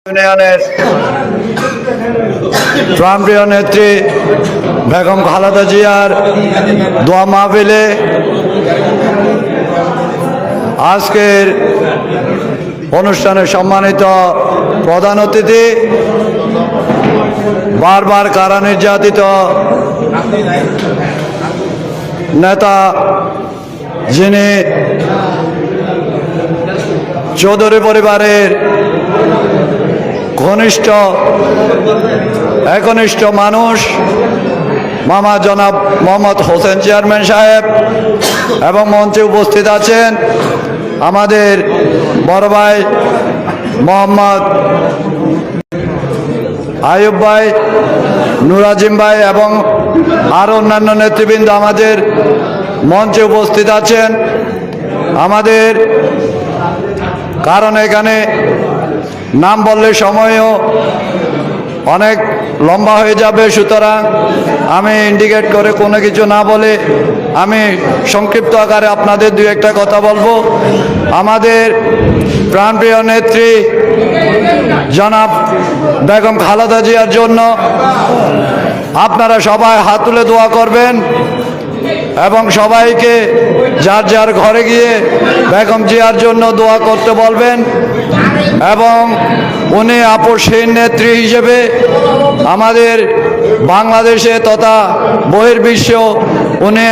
ইউনিয়নের প্রাণপ্রিয় নেত্রী বেগম খালেদা জিয়ার দোয়া মাহফিলে আজকের অনুষ্ঠানে সম্মানিত প্রধান অতিথি, বারবার কারা নির্যাতিত নেতা যিনি চৌধুরী পরিবারের একনিষ্ঠ মানুষ মামা জনাব মোহাম্মদ হোসেন চেয়ারম্যান সাহেব এবং মঞ্চে উপস্থিত আছেন আমাদের বড় ভাই মোহাম্মদ আয়ুব ভাই, নুরাজিম ভাই এবং আরও অন্যান্য নেতৃবৃন্দ আমাদের মঞ্চে উপস্থিত আছেন। আমাদের কারণ এখানে নাম বললে সময়ও অনেক লম্বা হয়ে যাবে, সুতরাং আমি ইন্ডিকেট করে কোনো কিছু না বলে আমি সংক্ষিপ্ত আকারে আপনাদের দুই একটা কথা বলবো। আমাদের প্রাণপ্রিয় নেত্রী জনাব বেগম খালেদা জিয়ার জন্য আপনারা সবাই হাত তুলে দোয়া করবেন এবং সবাইকে যার যার ঘরে গিয়ে বেগম জিয়ার জন্য দোয়া করতে বলবেন। এবং উনি আপসহীন নেত্রী হিসেবে আমাদের বাংলাদেশে তথা বহির্বিশ্ব উনি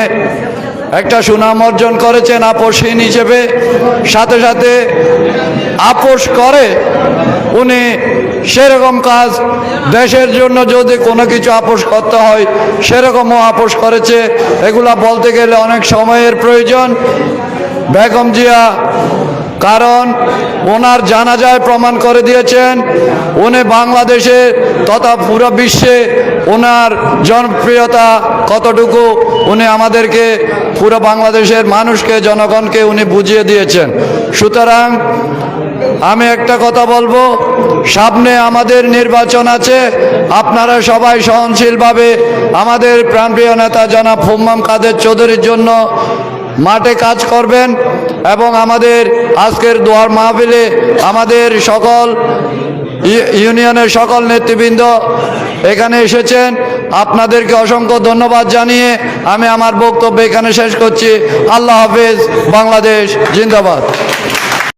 একটা সুনাম অর্জন করেছেন আপসহীন হিসেবে। সাথে সাথে আপোষ করে উনি সেরকম কাজ দেশের জন্য যদি কোনো কিছু আপোষ করতে হয় সেরকমও আপোষ করেছে। এগুলা বলতে গেলে অনেক সময়ের প্রয়োজন। বেগম জিয়া কারণ ওনার জানাজায় প্রমাণ করে দিয়েছেন উনি বাংলাদেশে তথা পুরো বিশ্বে ওনার জনপ্রিয়তা কতটুকু উনি আমাদেরকে পুরো বাংলাদেশের মানুষকে জনগণকে উনি বুঝিয়ে দিয়েছেন। সুতরাং আমি একটা কথা বলবো, সামনে আমাদের নির্বাচন আছে, আপনারা সবাই সহনশীলভাবে আমাদের প্রাণপ্রিয় নেতা জনাব ফুম্মাম কাদের চৌধুরীর জন্য মাঠে কাজ করবেন এবং আমাদের আজকের দোয়ার মাহফিলে আমাদের সকল ইউনিয়নের সকল নেতৃবৃন্দ এখানে এসেছেন। আপনাদেরকে অসংখ্য ধন্যবাদ জানিয়ে আমি আমার বক্তব্য এখানে শেষ করছি। আল্লাহ হাফেজ, বাংলাদেশ জিন্দাবাদ।